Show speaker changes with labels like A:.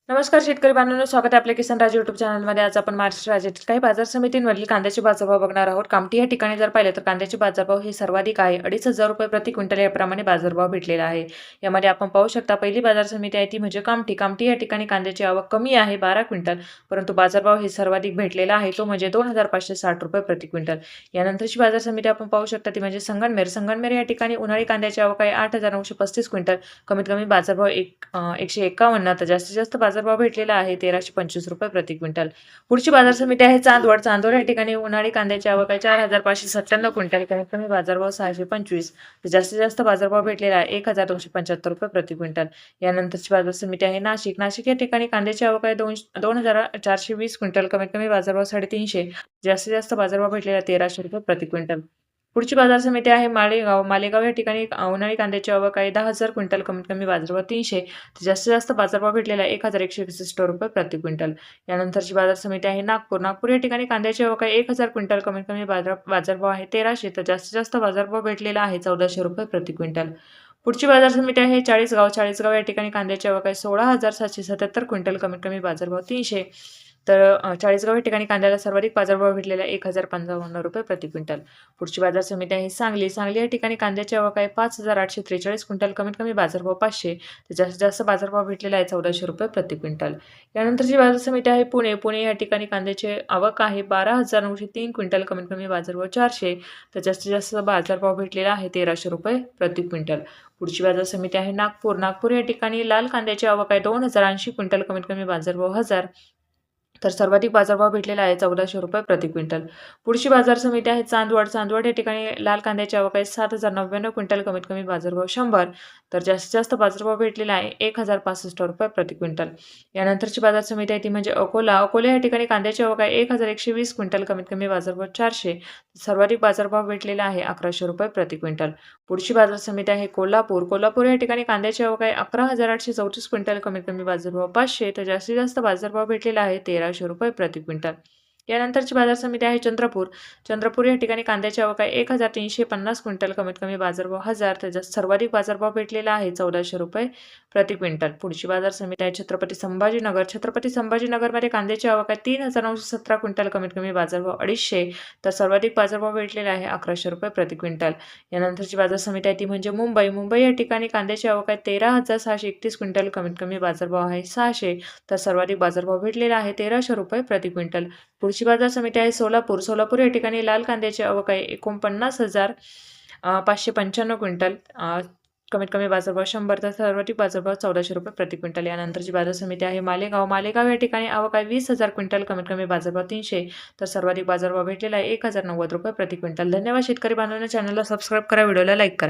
A: नमस्कार शेतकरी बांधवांनो, स्वागत आहे आपल्या किसान राज यूट्यूब चॅनलमध्ये। आज आपण महाराष्ट्र राज्यातील काही बाजार समितींवरील कांद्याचे बाजारभाव बघणार आहोत। कामठी या ठिकाणी जर पाहिले तर कांद्याचे बाजारभाव हे सर्वाधिक आहे, 2,500 रुपये प्रति क्विंटल याप्रमाणे बाजारभाव भेटलेला आहे। यामध्ये आपण पाहू शकता पहिली बाजार समिती आहे ती म्हणजे कामठी। कामठी या ठिकाणी कांद्याची आवक कमी आहे 12 क्विंटल, परंतु बाजारभाव हे सर्वाधिक भेटलेला आहे, तो म्हणजे 2,560 रुपये प्रति क्विंटल। यानंतरची बाजार समिती आपण पाहू शकता ती म्हणजे संगमनेर। संगमनेर या ठिकाणी उन्हाळी कांद्याची आवक आहे 8,935 क्विंटल, कमीत कमी बाजारभाव 151, तर जास्तीत जास्त बाजारभाव भेटलेला आहे 1,325 रुपये प्रति क्विंटल। पुढची बाजार समिती आहे चांदवड। चांदवड या ठिकाणी उन्हाळी कांद्याची आवक आहे 4,597 क्विंटल, कमीत कमी बाजारभाव 625, तर जास्तीत जास्त बाजारभाव भेटलेला आहे 1,275 रुपये प्रति क्विंटल। यानंतरची बाजार समिती आहे नाशिक। नाशिक या ठिकाणी कांद्याची आवक आहे 2,420 क्विंटल, कमीत कमी बाजारभाव 350, जास्तीत जास्त बाजारभाव भेटलेला 1,300 रुपये प्रति क्विंटल। पुढची बाजार समिती आहे मालेगाव। मालेगाव या ठिकाणी उन्हाळी कांद्याची आवक आहे 10,000 क्विंटल, कमीत कमी बाजारभाव 300, तर जास्तीत जास्त बाजारभाव भेटलेला आहे 1,161 रुपये प्रति क्विंटल। यानंतरची बाजार समिती आहे नागपूर। नागपूर या ठिकाणी कांद्याची आवक आहे 1,000 क्विंटल, कमीत कमी बाजारभाव आहे 1,300, तर जास्तीत जास्त बाजारभाव भेटलेला आहे 1,400 रुपये प्रति क्विंटल। पुढची बाजार समिती आहे चाळीसगाव। चाळीसगाव या ठिकाणी कांद्याची आवक आहे 16,777 क्विंटल, कमीत कमी बाजारभाव 300, तर चाळीसगाव या ठिकाणी कांद्याला सर्वाधिक बाजारभाव भेटलेला आहे 1,055 रुपये प्रति क्विंटल। पुढची बाजार समिती आहे सांगली। सांगली या ठिकाणी कांद्याची आवक आहे 5,843 क्विंटल, कमीत कमी बाजारभाव 500, तर जास्तीत जास्त बाजारभाव भेटलेला आहे 1,400 रुपये प्रति क्विंटल। यानंतरची बाजार समिती आहे पुणे। पुणे या ठिकाणी कांद्याची आवक आहे 12,903 क्विंटल, कमीत कमी बाजारभाव 400, तर जास्तीत जास्त बाजारभाव भेटलेला आहे 1,300 रुपये प्रति क्विंटल। पुढची बाजार समिती आहे नागपूर। नागपूर या ठिकाणी लाल कांद्याची आवक आहे 2,080 क्विंटल, कमीत कमी बाजारभाव 1,000, तर सर्वाधिक बाजारभाव भेटलेला आहे 1,400 रुपये प्रति क्विंटल। पुढची बाजार समिती आहे चांदवड। चांदवड या ठिकाणी लाल कांद्याची आवक आहे 7,099 क्विंटल, कमीत कमी बाजारभाव 100, तर जास्तीत जास्त बाजारभाव भेटलेला आहे 1,065 रुपये प्रति क्विंटल। यानंतरची बाजार समिती आहे ती म्हणजे अकोला। अकोला या ठिकाणी कांद्याची आवक आहे 1,120 क्विंटल, कमीत कमी बाजारभाव 400, सर्वाधिक बाजारभाव भेटलेला आहे 1,100 रुपये प्रति क्विंटल। पुढची बाजार समिती आहे कोल्हापूर। कोल्हापूर या ठिकाणी कांद्याची आवक आहे 11,834 क्विंटल, कमीत कमी बाजारभाव 500, तर जास्तीत जास्त बाजारभाव भेटलेला आहे 1,300 रुपये प्रति क्विंटल। यानंतरची बाजार समिती आहे चंद्रपूर। चंद्रपूर या ठिकाणी कांद्याची आवक आहे 1,350 क्विंटल, कमीत कमी बाजारभाव 1,000, तर सर्वाधिक बाजारभाव भेटलेला आहे 1,400 रुपये प्रति क्विंटल। पुढची बाजार समिती आहे छत्रपती संभाजीनगर। छत्रपती संभाजीनगरमध्ये कांद्याची आवक आहे 3,917 क्विंटल, कमीत कमी बाजारभाव 250, तर सर्वाधिक बाजारभाव भेटलेला आहे 1,100 रुपये प्रति क्विंटल। यानंतरची बाजार समिती आहे ती म्हणजे मुंबई। मुंबई या ठिकाणी कांद्याची आवक आहे 13,631 क्विंटल, कमीत कमी बाजारभाव आहे 600, तर सर्वाधिक बाजारभाव भेटलेला आहे 1,300 रुपये प्रति क्विंटल। पुढची बाजार समिती आहे सोलापूर। सोलापूर या ठिकाणी लाल कांद्याची आवक आहे 49,595 क्विंटल, कमीत कमी बाजारभाव 100, तर सर्वाधिक बाजारभाव 1,400 रुपये प्रति क्विंटल। यानंतरची बाजार समिती आहे मालेगाव। मालेगाव या ठिकाणी आवक आहे 20,000 क्विंटल, कमीत कमी बाजारभाव 300, तर सर्वाधिक बाजारभाव भेटलेला आहे 1,090 रुपये प्रति क्विंटल। धन्यवाद शेतकरी बांधवांनो, चॅनलला सबस्क्राईब करा, व्हिडिओला लाईक करा।